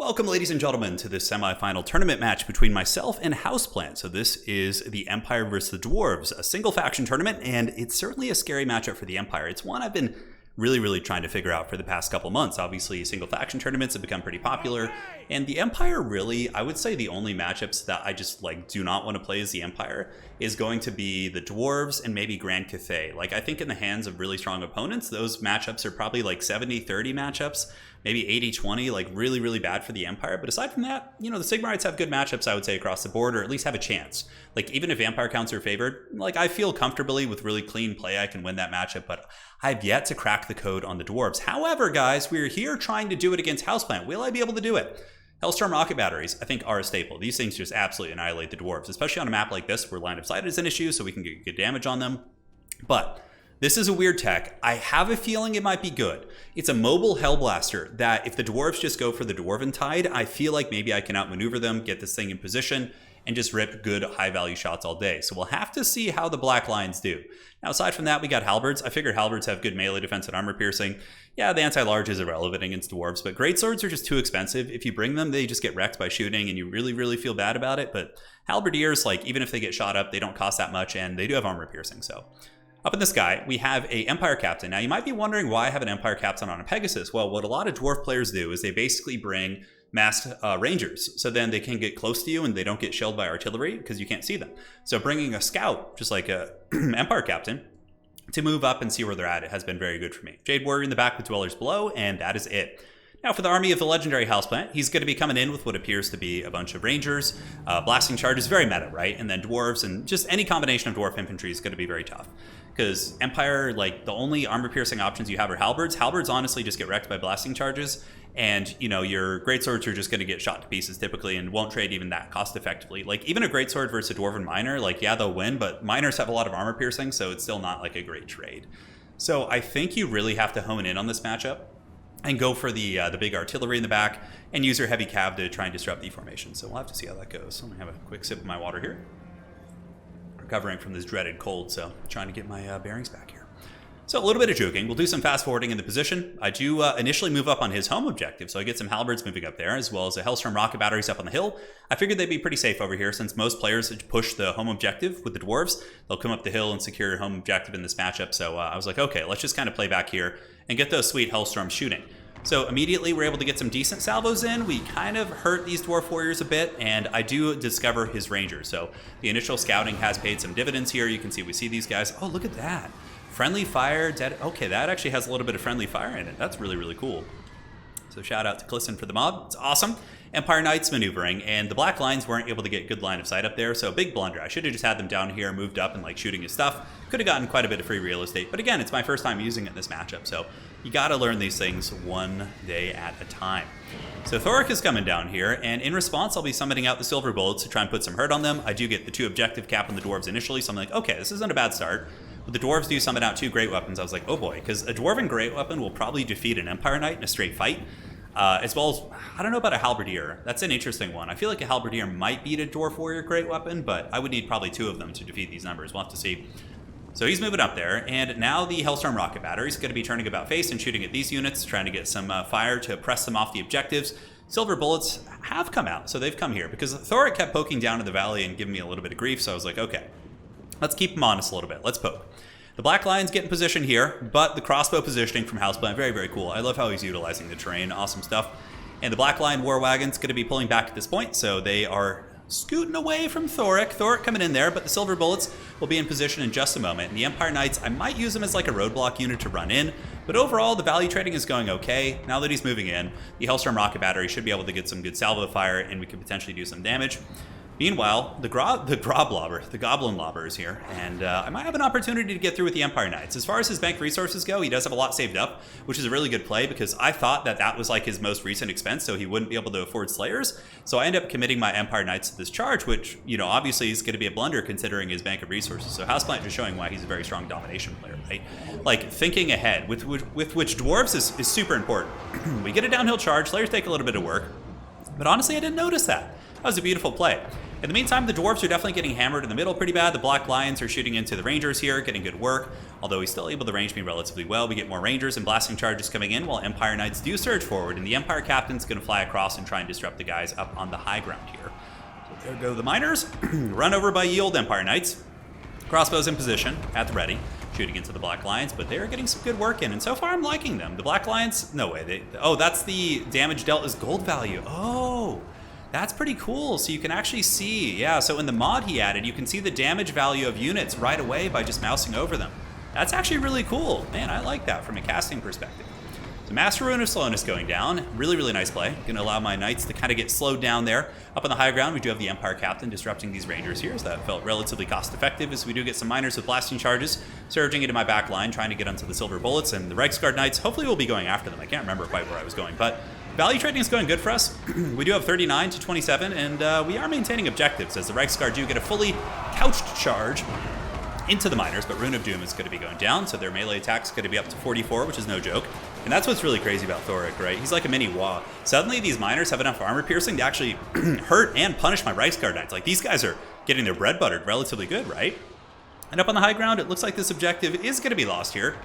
Welcome, ladies and gentlemen, to this semi-final tournament match between myself and Houseplant. So this is the Empire versus the Dwarves, a single faction tournament, and it's certainly a scary matchup for the Empire. It's one I've been really trying to figure out for the past couple months. Obviously, single faction tournaments have become pretty popular, and the Empire really, I would say the only matchups that I just do not want to play as the Empire is going to be the Dwarves and maybe Grand Cathay. I think in the hands of really strong opponents, those matchups are probably 70-30 matchups, maybe 80-20, really bad for the Empire. But aside from that, the Sigmarites have good matchups, I would say, across the board, or at least have a chance. Even if Vampire counts are favored, I feel comfortably with really clean play, I can win that matchup, but I've yet to crack the code on the Dwarves. However, guys, we're here trying to do it against Houseplant. Will I be able to do it? Hellstorm rocket batteries, I think, are a staple. These things just absolutely annihilate the Dwarves, especially on a map like this where line of sight is an issue, so we can get good damage on them. But this is a weird tech. I have a feeling it might be good. It's a mobile Hellblaster that if the Dwarves just go for the Dwarven Tide, I feel like maybe I can outmaneuver them, get this thing in position, and just rip good high-value shots all day. So we'll have to see how the Black Lions do. Now, aside from that, we got Halberds. I figured Halberds have good melee defense and armor piercing. Yeah, the anti-large is irrelevant against Dwarves, but Greatswords are just too expensive. If you bring them, they just get wrecked by shooting, and you really feel bad about it. But Halberdiers, even if they get shot up, they don't cost that much, and they do have armor piercing, so... Up in the sky, we have a Empire Captain. Now, you might be wondering why I have an Empire Captain on a Pegasus. Well, what a lot of Dwarf players do is they basically bring masked Rangers, so then they can get close to you and they don't get shelled by artillery because you can't see them. So bringing a Scout, just like a Empire Captain, to move up and see where they're at, it has been very good for me. Jade Warrior in the back with Dwellers below, and that is it. Now, for the army of the legendary Houseplant, he's going to be coming in with what appears to be a bunch of Rangers. Blasting Charge is very meta, right? And then Dwarves, and just any combination of Dwarf infantry is going to be very tough. Because Empire, the only armor-piercing options you have are Halberds. Halberds honestly just get wrecked by Blasting Charges. And, your Greatswords are just going to get shot to pieces typically and won't trade even that cost-effectively. Even a Greatsword versus a Dwarven Miner, yeah, they'll win, but Miners have a lot of armor-piercing, so it's still not, a great trade. So I think you really have to hone in on this matchup and go for the big artillery in the back and use your heavy cav to try and disrupt the formation. So we'll have to see how that goes. So I'm going to have a quick sip of my water here. Recovering from this dreaded cold, so trying to get my bearings back here. So a little bit of joking. We'll do some fast forwarding in the position. I do initially move up on his home objective, so I get some Halberds moving up there, as well as the Hellstorm rocket batteries up on the hill. I figured they'd be pretty safe over here, since most players push the home objective with the Dwarves. They'll come up the hill and secure your home objective in this matchup, so I was like, okay, let's just kind of play back here and get those sweet Hellstorms shooting. So immediately we're able to get some decent salvos in. We kind of hurt these Dwarf Warriors a bit, and I do discover his Rangers. So the initial scouting has paid some dividends here. You can see we see these guys. Oh, look at that. Friendly fire, dead. Okay, that actually has a little bit of friendly fire in it. That's really cool. So shout out to Clisson for the mob. It's awesome. Empire Knights maneuvering, and the Black Lions weren't able to get good line of sight up there, so big blunder. I should have just had them down here, moved up, and shooting his stuff. Could have gotten quite a bit of free real estate, but again, it's my first time using it in this matchup, so you gotta learn these things one day at a time. So Thoric is coming down here, and in response, I'll be summoning out the Silver Bullets to try and put some hurt on them. I do get the 2 objective cap on the Dwarves initially, so I'm like, okay, this isn't a bad start. But the Dwarves do summon out 2 Great Weapons. I was like, oh boy, because a Dwarven Great Weapon will probably defeat an Empire Knight in a straight fight. As well as, I don't know about a Halberdier. That's an interesting one. I feel like a Halberdier might beat a Dwarf Warrior Great Weapon, but I would need probably 2 of them to defeat these numbers. We'll have to see. So he's moving up there, and now the Hellstorm rocket battery is going to be turning about face and shooting at these units, trying to get some fire to press them off the objectives. Silver Bullets have come out, so they've come here, because Thoric kept poking down to the valley and giving me a little bit of grief, so I was like, okay, let's keep him honest a little bit. Let's poke. The Black Lions get in position here, but the crossbow positioning from Houseplant, very cool. I love how he's utilizing the terrain. Awesome stuff. And the Black Lion War Wagon's going to be pulling back at this point, so they are scooting away from Thoric. Thoric coming in there, but the Silver Bullets will be in position in just a moment. And the Empire Knights, I might use them as a roadblock unit to run in, but overall, the value trading is going okay. Now that he's moving in, the Hellstorm rocket battery should be able to get some good salvo fire, and we could potentially do some damage. Meanwhile, the Goblin Lobber is here, and I might have an opportunity to get through with the Empire Knights. As far as his bank resources go, he does have a lot saved up, which is a really good play because I thought that was his most recent expense, so he wouldn't be able to afford Slayers. So I end up committing my Empire Knights to this charge, which, obviously is going to be a blunder considering his bank of resources. So Houseplant is showing why he's a very strong domination player, right? Thinking ahead, with which Dwarves is super important. We get a downhill charge, Slayers take a little bit of work, but honestly, I didn't notice that. That was a beautiful play. In the meantime, the Dwarfs are definitely getting hammered in the middle pretty bad. The Black Lions are shooting into the Rangers here, getting good work. Although he's still able to range me relatively well. We get more Rangers and blasting charges coming in while Empire Knights do surge forward. And the Empire Captain's going to fly across and try and disrupt the guys up on the high ground here. So there go the miners. Run over by ye old Empire Knights. Crossbows in position at the ready, shooting into the Black Lions, but they're getting some good work in, and so far I'm liking them. The Black Lions, no way. Oh, that's the damage dealt as gold value. Oh, that's pretty cool. So you can actually see, yeah, so in the mod he added, you can see the damage value of units right away by just mousing over them. That's actually really cool. Man, I like that from a casting perspective. So Master Rune of Slowness going down. Really, really nice play. Going to allow my Knights to kind of get slowed down there. Up on the high ground, we do have the Empire Captain disrupting these Rangers here, so that felt relatively cost effective as we do get some miners with blasting charges surging into my back line, trying to get onto the Silver Bullets, and the Reiksguard Knights hopefully will be going after them. I can't remember quite where I was going, but value trading is going good for us. We do have 39 to 27, and we are maintaining objectives as the Reiksguard do get a fully couched charge into the miners, but Rune of Doom is going to be going down, so their melee attack is going to be up to 44, which is no joke. And that's what's really crazy about Thoric, right? He's like a mini Wah. Suddenly, these miners have enough armor piercing to actually hurt and punish my Reiksguard Knights. Like, these guys are getting their bread buttered relatively good, right? And up on the high ground, it looks like this objective is going to be lost here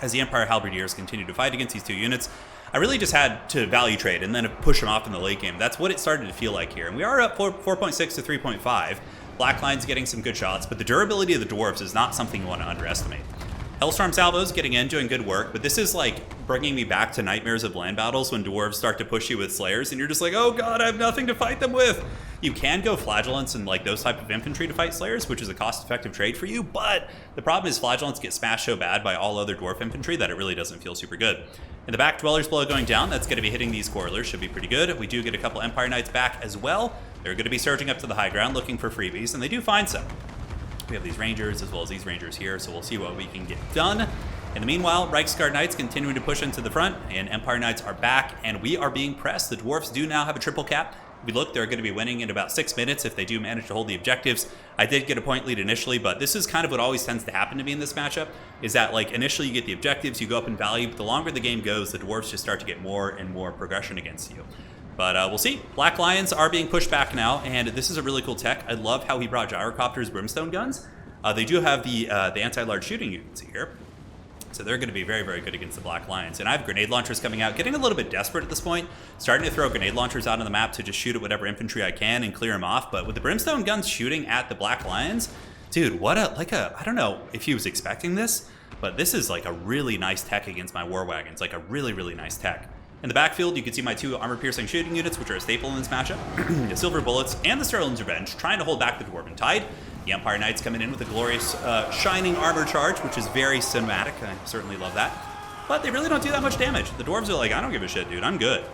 as the Empire Halberdiers continue to fight against these two units. I really just had to value trade and then push them off in the late game. That's what it started to feel like here. And we are up 4.6 to 3.5. Black Line's getting some good shots, but the durability of the Dwarves is not something you want to underestimate. Hellstorm Salvos getting in, doing good work, but this is like bringing me back to nightmares of land battles when Dwarves start to push you with Slayers, and you're just like, oh god, I have nothing to fight them with. You can go Flagellants and like those type of infantry to fight Slayers, which is a cost-effective trade for you, but the problem is Flagellants get smashed so bad by all other Dwarf infantry that it really doesn't feel super good. In the back, Dweller's Blow going down, that's going to be hitting these Quarrelers, should be pretty good. We do get a couple Empire Knights back as well. They're going to be surging up to the high ground looking for freebies, and they do find some. We have these Rangers as well as these Rangers here, so we'll see what we can get done. In the meanwhile, Reiksguard Knights continuing to push into the front, and Empire Knights are back, and we are being pressed. The Dwarfs do now have a triple cap. If we look, they're going to be winning in about 6 minutes if they do manage to hold the objectives. I did get a point lead initially, but this is kind of what always tends to happen to me in this matchup, is that like initially you get the objectives, you go up in value, but the longer the game goes, the Dwarfs just start to get more and more progression against you. But we'll see. Black Lions are being pushed back now, and this is a really cool tech. I love how he brought Gyrocopters, Brimstone guns. They do have the anti-large shooting units here. So they're going to be very, very good against the Black Lions. And I have grenade launchers coming out, getting a little bit desperate at this point, starting to throw grenade launchers out on the map to just shoot at whatever infantry I can and clear them off. But with the Brimstone guns shooting at the Black Lions, dude, I don't know if he was expecting this, but this is like a really nice tech against my war wagons, like a really, really nice tech. In the backfield, you can see my two armor-piercing shooting units, which are a staple in this matchup. The Silver Bullets and the Sterling's Revenge, trying to hold back the Dwarven Tide. The Empire Knights coming in with a glorious shining armor charge, which is very cinematic. I certainly love that. But they really don't do that much damage. The Dwarves are like, I don't give a shit, dude. I'm good.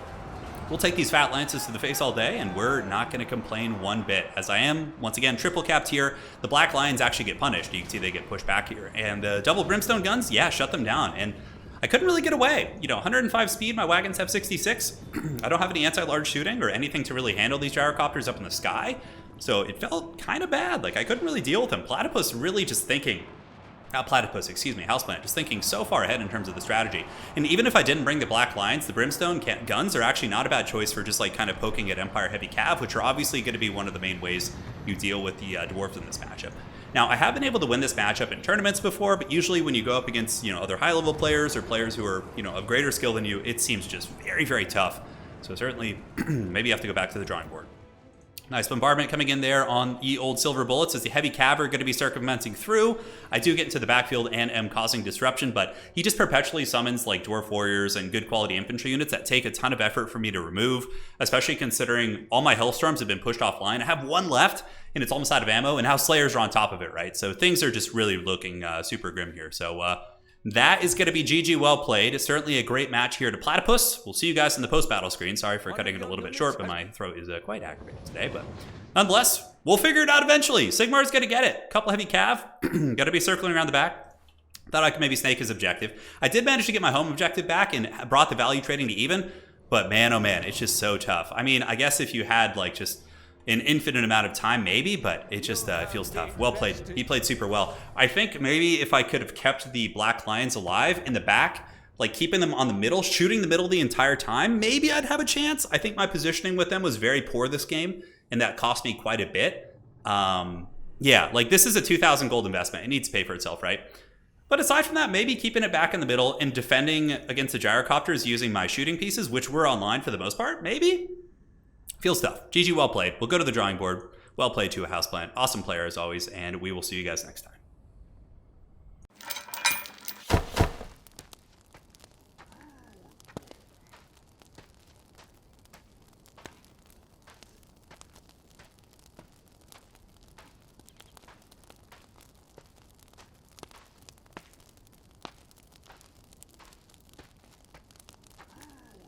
We'll take these fat lances to the face all day, and we're not going to complain one bit. As I am, once again, triple capped here. The Black Lions actually get punished. You can see they get pushed back here. And double Brimstone guns, yeah, shut them down. And I couldn't really get away. 105 speed, my wagons have 66. I don't have any anti-large shooting or anything to really handle these gyrocopters up in the sky. So it felt kind of bad. Like I couldn't really deal with them. Platypus really just thinking, Houseplant, just thinking so far ahead in terms of the strategy. And even if I didn't bring the Black Lions, the Brimstone guns are actually not a bad choice for just like kind of poking at Empire Heavy Cav, which are obviously going to be one of the main ways you deal with the Dwarves in this matchup. Now, I have been able to win this matchup in tournaments before, but usually when you go up against, other high-level players or players who are, of greater skill than you, it seems just very, very tough. So certainly, maybe you have to go back to the drawing board. Nice bombardment coming in there on ye old Silver Bullets as the heavy cav are going to be circumventing through. I do get into the backfield and am causing disruption, but he just perpetually summons like Dwarf Warriors and good quality infantry units that take a ton of effort for me to remove, especially considering all my Hellstorms have been pushed offline. I have one left and it's almost out of ammo, and now Slayers are on top of it, right? So things are just really looking super grim here. So that is going to be GG well played. It's certainly a great match here to Platypus. We'll see you guys in the post-battle screen. Sorry for cutting it a little bit short, but my throat is quite aggravated today. But nonetheless, we'll figure it out eventually. Sigmar's going to get it. Couple heavy cav. Got to be circling around the back. Thought I could maybe snake his objective. I did manage to get my home objective back and brought the value trading to even. But man, oh man, it's just so tough. I mean, I guess if you had like just an infinite amount of time, maybe, but it just it feels tough. Well played. He played super well. I think maybe if I could have kept the Black Lions alive in the back, like keeping them on the middle, shooting the middle the entire time, maybe I'd have a chance. I think my positioning with them was very poor this game, and that cost me quite a bit. Yeah, like this is a 2,000 gold investment. It needs to pay for itself, right? But aside from that, maybe keeping it back in the middle and defending against the gyrocopters using my shooting pieces, which were online for the most part, maybe? Feels tough. GG, well played. We'll go to the drawing board. Well played to a houseplant. Awesome player as always, and we will see you guys next time.